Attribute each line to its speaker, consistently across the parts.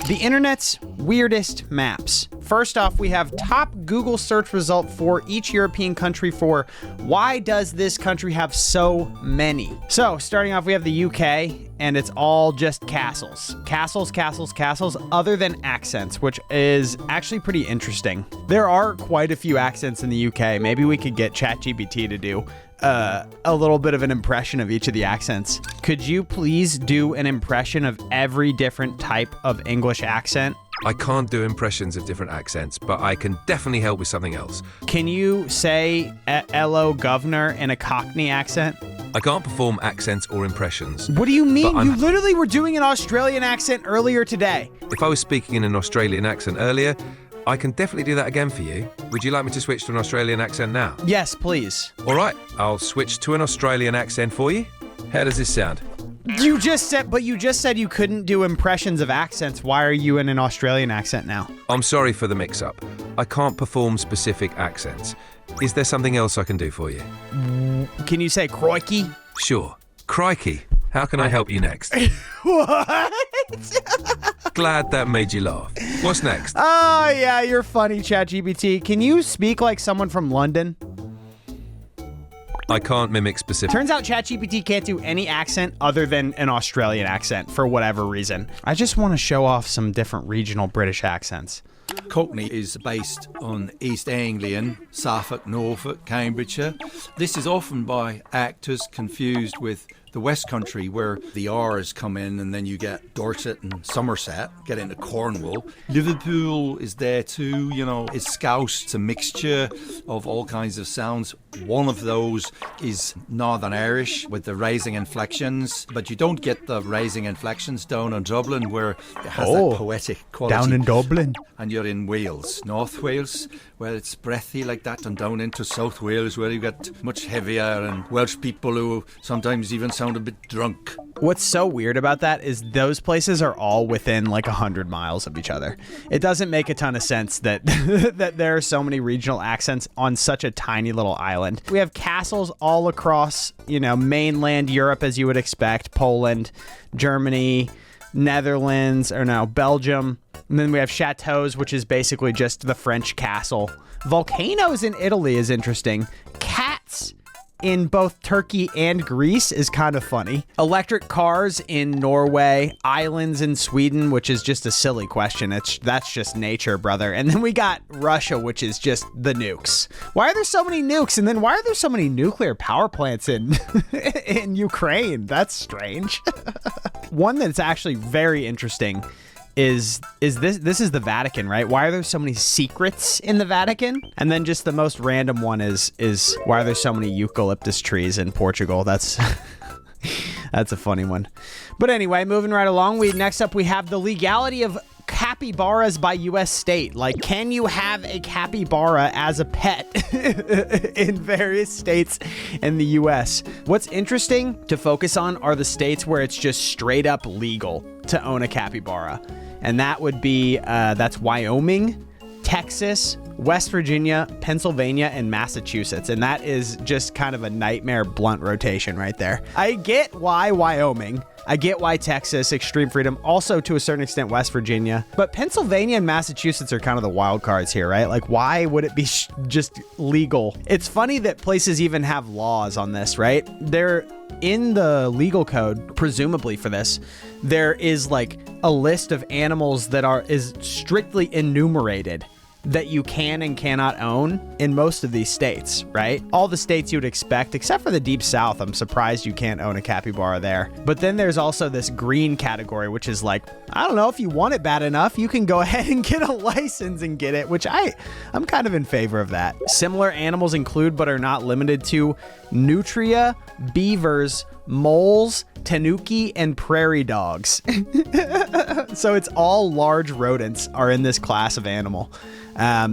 Speaker 1: The internet's weirdest maps. First off, we have top Google search result for each European country for why does this country have so many? So starting off, we have the UK, and it's all just castles. Castles, castles, castles, other than accents, which is actually pretty interesting. There are quite a few accents in the UK. Maybe we could get ChatGPT to do a little bit of an impression of each of the accents. Could you please do an impression of every different type of English accent?
Speaker 2: I can't do impressions of different accents, but I can definitely help with something else.
Speaker 1: Can you say "Hello, governor" in a Cockney accent?
Speaker 2: I can't perform accents or impressions.
Speaker 1: What do you mean? You literally were doing an Australian accent earlier today.
Speaker 2: If I was speaking in an Australian accent earlier, I can definitely do that again for you. Would you like me to switch to an Australian accent now?
Speaker 1: Yes, please.
Speaker 2: All right, I'll switch to an Australian accent for you. How does this sound?
Speaker 1: You just said you couldn't do impressions of accents. Why are you in an Australian accent now?
Speaker 2: I'm sorry for the mix-up. I can't perform specific accents. Is there something else I can do for you?
Speaker 1: Can you say crikey?
Speaker 2: Sure. Crikey. How can I help you next?
Speaker 1: What?
Speaker 2: Glad that made you laugh. What's next?
Speaker 1: Oh, yeah, you're funny, ChatGPT. Can you speak like someone from London?
Speaker 2: I can't mimic specific.
Speaker 1: Turns out ChatGPT can't do any accent other than an Australian accent for whatever reason. I just want to show off some different regional British accents.
Speaker 3: Cockney is based on East Anglian, Suffolk, Norfolk, Cambridgeshire. This is often by actors confused with the West Country, where the R's come in, and then you get Dorset and Somerset, get into Cornwall. Liverpool is there too, you know, it's Scouse. It's a mixture of all kinds of sounds. One of those is Northern Irish with the raising inflections, but you don't get the raising inflections down in Dublin, where it has that poetic quality.
Speaker 1: Down in Dublin.
Speaker 3: And you're in Wales, North Wales, where it's breathy like that, and down into South Wales, where you get much heavier, and Welsh people who sometimes even sound a bit drunk.
Speaker 1: What's so weird about that is those places are all within like 100 miles of each other. It doesn't make a ton of sense that that there are so many regional accents on such a tiny little island. We have castles all across, mainland Europe, as you would expect, Poland, Germany, Netherlands, Belgium. And then we have chateaus, which is basically just the French castle. Volcanoes in Italy is interesting. Cats in both Turkey and Greece is kind of funny. Electric cars in Norway, islands in Sweden, which is just a silly question. That's just nature, brother. And then we got Russia, which is just the nukes. Why are there so many nukes? And then why are there so many nuclear power plants in in Ukraine? That's strange. One that's actually very interesting is this is the Vatican, right? Why are there so many secrets in the Vatican? And then just the most random one is why are there so many eucalyptus trees in Portugal? That's that's a funny one. But anyway, moving right along, next up we have the legality of capybaras by U.S. state. Like, can you have a capybara as a pet in various states in the U.S.? What's interesting to focus on are the states where it's just straight up legal to own a capybara. And that would be, that's Wyoming, Texas, West Virginia, Pennsylvania, and Massachusetts. And that is just kind of a nightmare blunt rotation right there. I get why Wyoming. I get why Texas, extreme freedom, also to a certain extent West Virginia, but Pennsylvania and Massachusetts are kind of the wild cards here, right? Like, why would it be just legal? It's funny that places even have laws on this, right? They're in the legal code, presumably for this, there is like a list of animals that is strictly enumerated that you can and cannot own in most of these states, right? All the states you would expect, except for the Deep South. I'm surprised you can't own a capybara there. But then there's also this green category, which is like, I don't know, if you want it bad enough, you can go ahead and get a license and get it, which I'm kind of in favor of that. Similar animals include, but are not limited to, nutria, beavers, moles, tanuki, and prairie dogs. So it's all large rodents are in this class of animal.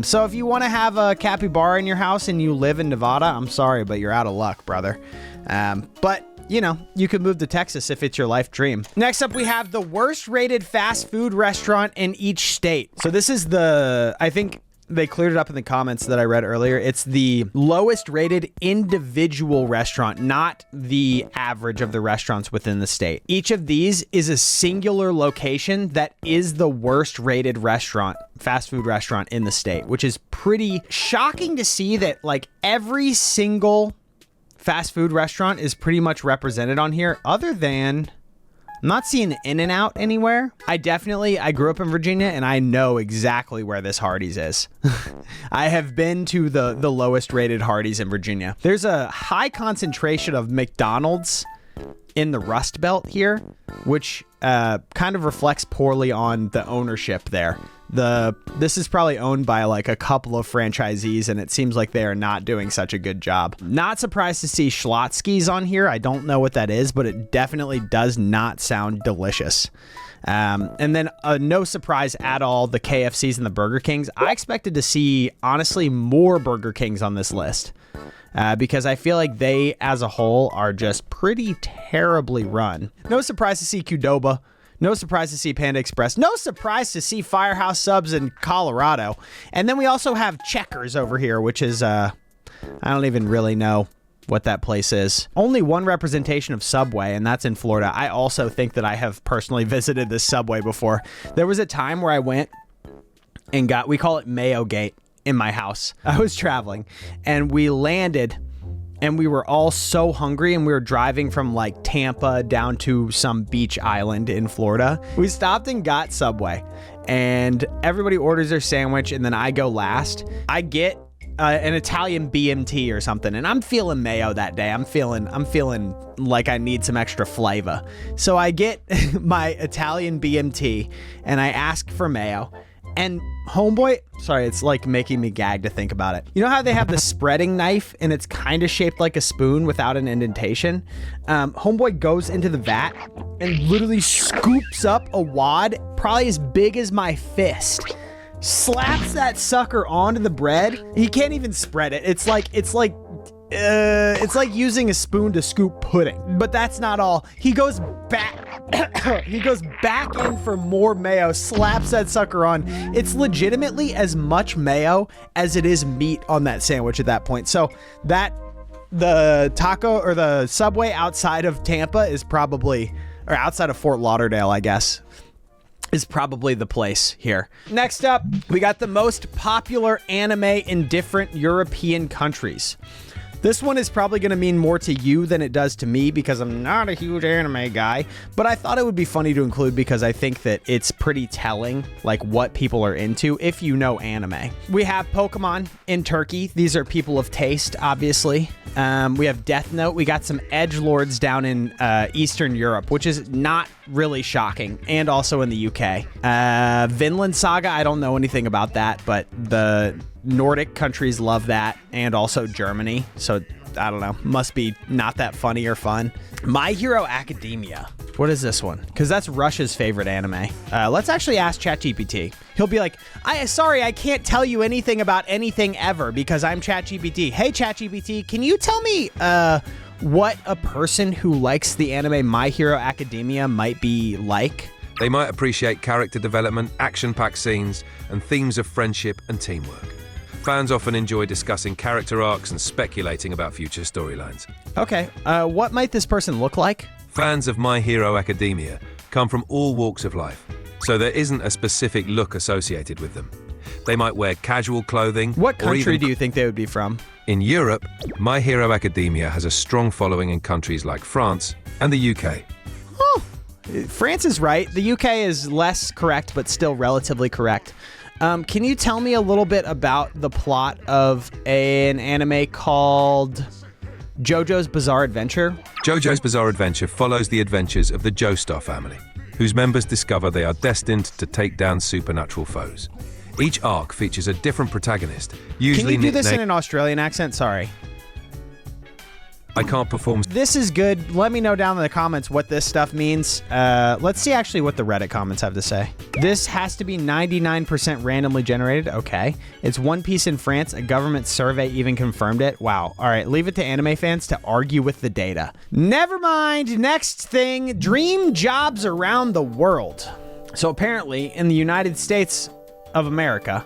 Speaker 1: So if you want to have a capybara in your house and you live in Nevada, I'm sorry, but you're out of luck, brother. But you could move to Texas if it's your life dream. Next up, we have the worst rated fast food restaurant in each state. So this is I think they cleared it up in the comments that I read earlier. It's the lowest rated individual restaurant, not the average of the restaurants within the state. Each of these is a singular location that is the worst rated restaurant, fast food restaurant in the state, which is pretty shocking to see that like every single fast food restaurant is pretty much represented on here, other than I'm not seeing In-N-Out anywhere. I grew up in Virginia and I know exactly where this Hardee's is. I have been to the lowest rated Hardee's in Virginia. There's a high concentration of McDonald's in the Rust Belt here, which kind of reflects poorly on the ownership there. This is probably owned by like a couple of franchisees, and it seems like they are not doing such a good job. Not surprised to see Schlotzsky's on here. I don't know what that is, but it definitely does not sound delicious. And then no surprise at all, the KFCs and the Burger Kings. I expected to see, honestly, more Burger Kings on this list. Because I feel like they, as a whole, are just pretty terribly run. No surprise to see Qdoba. No surprise to see Panda Express. No surprise to see Firehouse Subs in Colorado. And then we also have Checkers over here, which is, I don't even really know what that place is. Only one representation of Subway, and that's in Florida. I also think that I have personally visited this Subway before. There was a time where I went and we call it Mayo Gate in my house. I was traveling, and we landed, and we were all so hungry, and we were driving from like Tampa down to some beach island in Florida. We stopped and got Subway, and everybody orders their sandwich, and then I go last. I get an Italian BMT or something, and I'm feeling mayo that day. I'm feeling like I need some extra flavor. So I get my Italian BMT, and I ask for mayo. And homeboy, sorry, it's like making me gag to think about it. You know how they have the spreading knife and it's kind of shaped like a spoon without an indentation? Homeboy goes into the vat and literally scoops up a wad probably as big as my fist, slaps that sucker onto the bread. He can't even spread it. It's like using a spoon to scoop pudding. But that's not all. He goes back in for more mayo, slaps that sucker on. It's legitimately as much mayo as it is meat on that sandwich at that point. So the taco or the Subway outside of Tampa is probably, or outside of Fort Lauderdale, I guess, is probably the place here. Next up, we got the most popular anime in different European countries. This one is probably going to mean more to you than it does to me because I'm not a huge anime guy, but I thought it would be funny to include because I think that it's pretty telling, like what people are into if you know anime. We have Pokemon in Turkey. These are people of taste, obviously. We have Death Note. We got some edgelords down in Eastern Europe, which is not really shocking, and also in the UK. Vinland Saga, I don't know anything about that, but the Nordic countries love that, and also Germany. So I don't know, must be not that funny or fun. My Hero Academia. What is this one? Because that's Russia's favorite anime. Let's actually ask ChatGPT. He'll be like, sorry, I can't tell you anything about anything ever because I'm ChatGPT. Hey, ChatGPT, can you tell me what a person who likes the anime My Hero Academia might be like?
Speaker 2: They might appreciate character development, action-packed scenes, and themes of friendship and teamwork. Fans often enjoy discussing character arcs and speculating about future storylines.
Speaker 1: Okay, what might this person look like?
Speaker 2: Fans of My Hero Academia come from all walks of life, so there isn't a specific look associated with them. They might wear casual clothing.
Speaker 1: What country do you think they would be from?
Speaker 2: In Europe, My Hero Academia has a strong following in countries like France and the UK.
Speaker 1: Oh, France is right. The UK is less correct, but still relatively correct. Can you tell me a little bit about the plot of an anime called JoJo's Bizarre Adventure?
Speaker 2: JoJo's Bizarre Adventure follows the adventures of the Joestar family, whose members discover they are destined to take down supernatural foes. Each arc features a different protagonist, usually
Speaker 1: Can you do this in an Australian accent? Sorry.
Speaker 2: I can't perform.
Speaker 1: This is good. Let me know down in the comments what this stuff means. Let's see actually what the Reddit comments have to say. This has to be 99% randomly generated. Okay. It's One Piece in France. A government survey even confirmed it. Wow. All right. Leave it to anime fans to argue with the data. Never mind. Next thing. Dream jobs around the world. So apparently in the United States of America,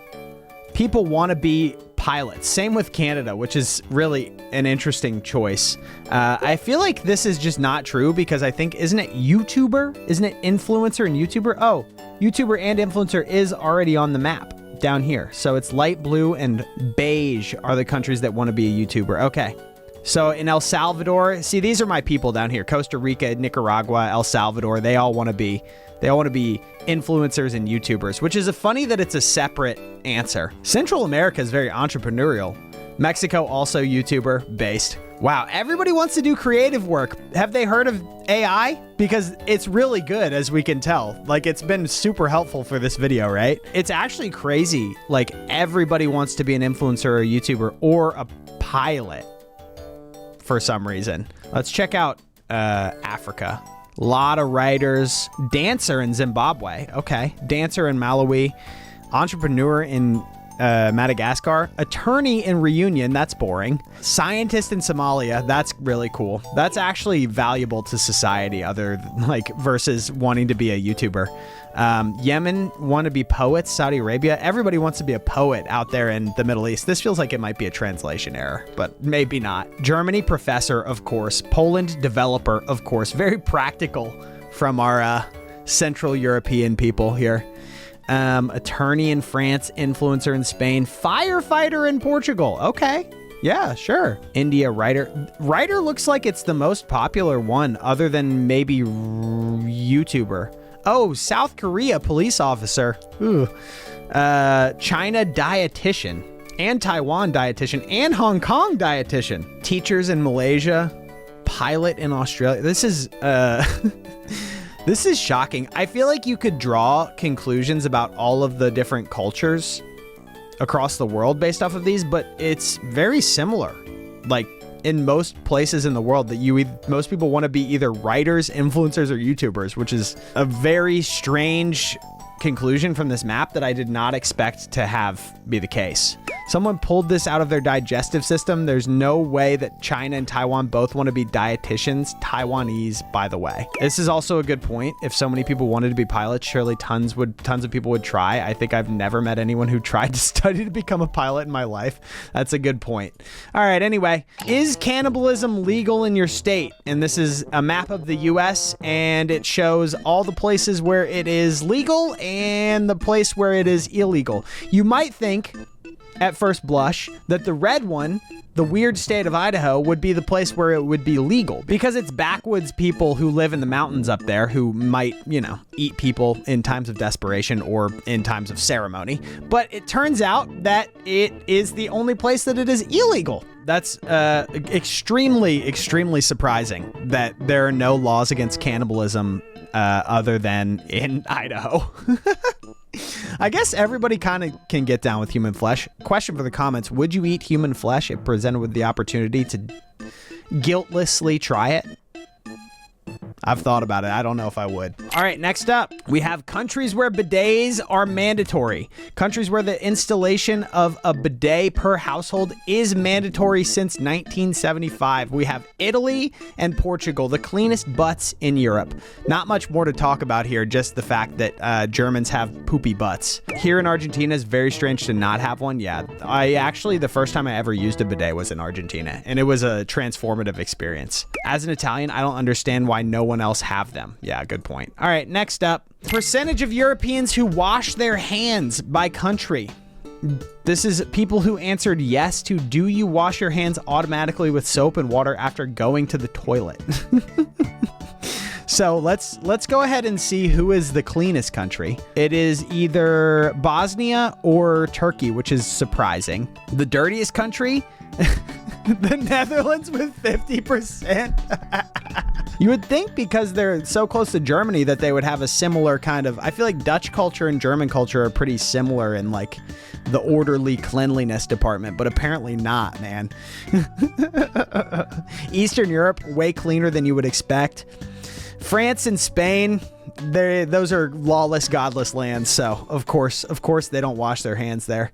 Speaker 1: people want to be pilots. Same with Canada, which is really an interesting choice. I feel like this is just not true because I think, isn't it YouTuber? Isn't it influencer and YouTuber? Oh, YouTuber and influencer is already on the map down here. So it's light blue and beige are the countries that want to be a YouTuber. Okay. So in El Salvador, see, these are my people down here. Costa Rica, Nicaragua, El Salvador, they all want to be influencers and YouTubers, which is funny that it's a separate answer. Central America is very entrepreneurial. Mexico, also YouTuber based. Wow, everybody wants to do creative work. Have they heard of AI? Because it's really good, as we can tell. Like, it's been super helpful for this video, right? It's actually crazy. Like, everybody wants to be an influencer or a YouTuber or a pilot for some reason. Let's check out Africa. A lot of writers. Dancer in Zimbabwe. Okay. Dancer in Malawi. Entrepreneur in Madagascar. Attorney in Reunion. That's boring. Scientist in Somalia. That's really cool. That's actually valuable to society versus wanting to be a YouTuber. Yemen want to be poets. Saudi Arabia. Everybody wants to be a poet out there in the Middle East. This feels like it might be a translation error, but maybe not. Germany, professor, of course. Poland, developer, of course. Very practical from our Central European people here. Attorney in France, influencer in Spain, firefighter in Portugal. Okay. Yeah, sure. India, writer. Writer looks like it's the most popular one other than maybe YouTuber. Oh, South Korea, police officer. Ooh. China, dietitian. And Taiwan, dietitian. And Hong Kong, dietitian. Teachers in Malaysia. Pilot in Australia. This is... This is shocking. I feel like you could draw conclusions about all of the different cultures across the world based off of these, but it's very similar. Like in most places in the world that most people want to be either writers, influencers, or YouTubers, which is a very strange conclusion from this map that I did not expect to have be the case. Someone pulled this out of their digestive system. There's no way that China and Taiwan both want to be dietitians. Taiwanese, by the way. This is also a good point. If so many people wanted to be pilots, surely tons of people would try. I think I've never met anyone who tried to study to become a pilot in my life. That's a good point. All right, anyway. Is cannibalism legal in your state? And this is a map of the US, and it shows all the places where it is legal and the place where it is illegal. You might think, at first blush, that the red one, the weird state of Idaho, would be the place where it would be legal because it's backwoods people who live in the mountains up there who might, eat people in times of desperation or in times of ceremony. But it turns out that it is the only place that it is illegal. That's extremely, extremely surprising that there are no laws against cannibalism other than in Idaho. I guess everybody kind of can get down with human flesh. Question for the comments: would you eat human flesh if presented with the opportunity to guiltlessly try it? I've thought about it. I don't know if I would. All right, next up, we have countries where bidets are mandatory. Countries where the installation of a bidet per household is mandatory since 1975. We have Italy and Portugal, the cleanest butts in Europe. Not much more to talk about here, just the fact that Germans have poopy butts. Here in Argentina, it's very strange to not have one. Yeah, the first time I ever used a bidet was in Argentina, and it was a transformative experience. As an Italian, I don't understand why no one else have them. Yeah, good point. All right, next up, percentage of Europeans who wash their hands by country. This is people who answered yes to do you wash your hands automatically with soap and water after going to the toilet? So let's go ahead and see who is the cleanest country. It is either Bosnia or Turkey, which is surprising. The dirtiest country? The Netherlands with 50%. You would think because they're so close to Germany that they would have a similar kind of... I feel like Dutch culture and German culture are pretty similar in like the orderly cleanliness department, but apparently not, man. Eastern Europe, way cleaner than you would expect. France and Spain, those are lawless, godless lands, so of course they don't wash their hands there.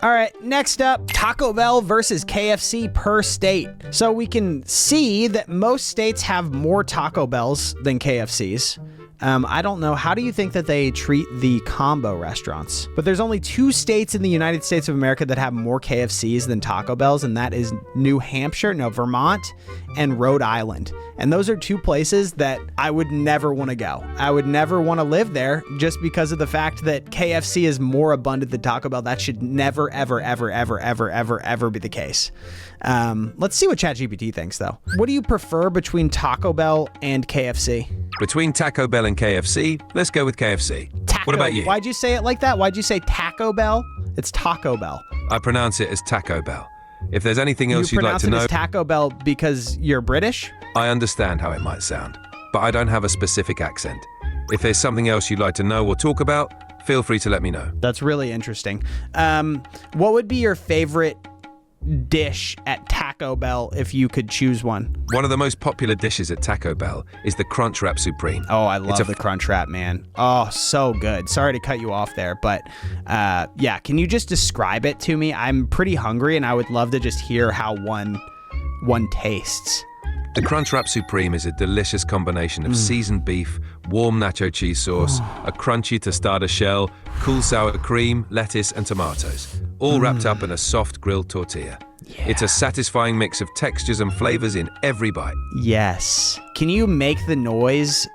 Speaker 1: All right, next up, Taco Bell versus KFC per state. So we can see that most states have more Taco Bells than KFCs. I don't know. How do you think that they treat the combo restaurants? But there's only 2 states in the United States of America that have more KFCs than Taco Bells, and that is Vermont and Rhode Island. And those are 2 places that I would never want to go. I would never want to live there just because of the fact that KFC is more abundant than Taco Bell. That should never, ever, ever, ever, ever, ever, ever be the case. Let's see what ChatGPT thinks, though. What do you prefer between Taco Bell and KFC?
Speaker 2: Between Taco Bell and KFC, let's go with KFC. What about you?
Speaker 1: Why'd you say it like that? Why'd you say Taco Bell? It's Taco Bell.
Speaker 2: I pronounce it as Taco Bell. If there's anything else you'd like to know...
Speaker 1: You pronounce it as Taco Bell because you're British?
Speaker 2: I understand how it might sound, but I don't have a specific accent. If there's something else you'd like to know or talk about, feel free to let me know.
Speaker 1: That's really interesting. What would be your favorite dish at Taco Bell if you could choose one?
Speaker 2: One of the most popular dishes at Taco Bell is the Crunchwrap Supreme.
Speaker 1: Oh, I love the Crunchwrap, man. Oh, so good. Sorry to cut you off there, but yeah, can you just describe it to me? I'm pretty hungry and I would love to just hear how one tastes.
Speaker 2: The Crunchwrap Supreme is a delicious combination of seasoned beef, warm nacho cheese sauce, a crunchy tostada shell, cool sour cream, lettuce, and tomatoes, all wrapped up in a soft grilled tortilla. Yeah. It's a satisfying mix of textures and flavors in every bite.
Speaker 1: Yes. Can you make the noise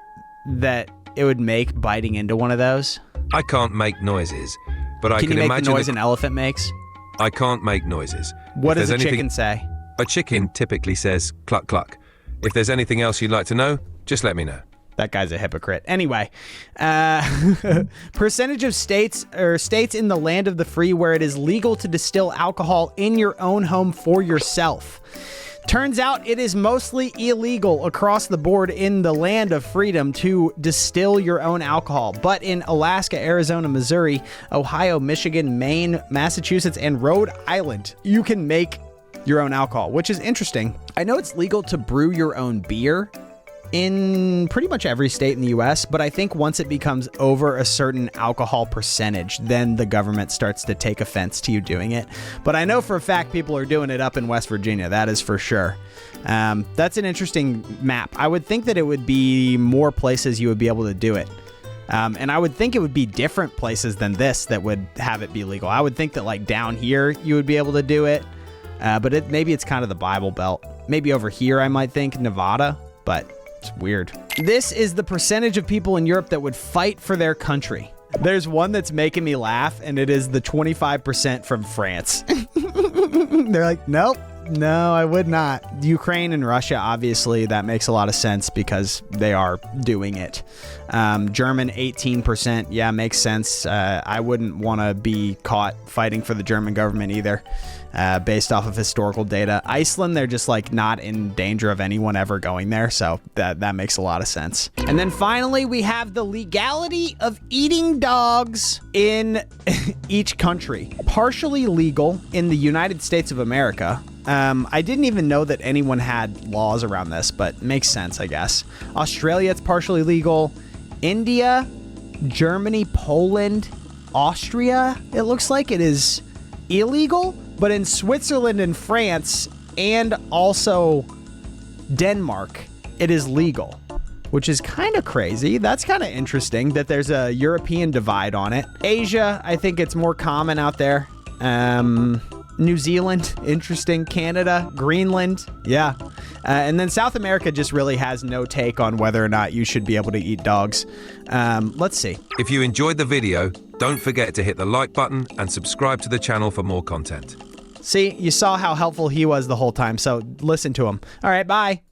Speaker 1: that it would make biting into one of those?
Speaker 2: I can't make noises, but I can
Speaker 1: you make
Speaker 2: imagine
Speaker 1: the noise an elephant makes?
Speaker 2: I can't make noises.
Speaker 1: What does a chicken say?
Speaker 2: A chicken typically says cluck cluck. If there's anything else you'd like to know, just let me know.
Speaker 1: That guy's a hypocrite. Anyway, percentage of states in the land of the free where it is legal to distill alcohol in your own home for yourself. Turns out it is mostly illegal across the board in the land of freedom to distill your own alcohol. But in Alaska, Arizona, Missouri, Ohio, Michigan, Maine, Massachusetts, and Rhode Island, you can make your own alcohol, which is interesting. I know it's legal to brew your own beer in pretty much every state in the US, but I think once it becomes over a certain alcohol percentage, then the government starts to take offense to you doing it. But I know for a fact people are doing it up in West Virginia, that is for sure. That's an interesting map. I would think that it would be more places you would be able to do it. And I would think it would be different places than this that would have it be legal. I would think that like down here you would be able to do it. But maybe it's kind of the Bible Belt. Maybe over here I might think Nevada, but it's weird. This is the percentage of people in Europe that would fight for their country. There's one that's making me laugh, and it is the 25% from France. They're like, nope, no, I would not. Ukraine and Russia, obviously, that makes a lot of sense because they are doing it. German, 18%. Yeah, makes sense. I wouldn't want to be caught fighting for the German government either. Based off of historical data. Iceland, they're just like not in danger of anyone ever going there, so that makes a lot of sense. And then finally, we have the legality of eating dogs in each country. Partially legal in the United States of America. I didn't even know that anyone had laws around this, but makes sense, I guess. Australia, it's partially legal. India, Germany, Poland, Austria, it looks like it is illegal. But in Switzerland and France, and also Denmark, it is legal, which is kind of crazy. That's kind of interesting that there's a European divide on it. Asia, I think it's more common out there. New Zealand, interesting. Canada, Greenland, yeah. And then South America just really has no take on whether or not you should be able to eat dogs. Let's see.
Speaker 2: If you enjoyed the video, don't forget to hit the like button and subscribe to the channel for more content.
Speaker 1: See, you saw how helpful he was the whole time, so listen to him. All right, bye.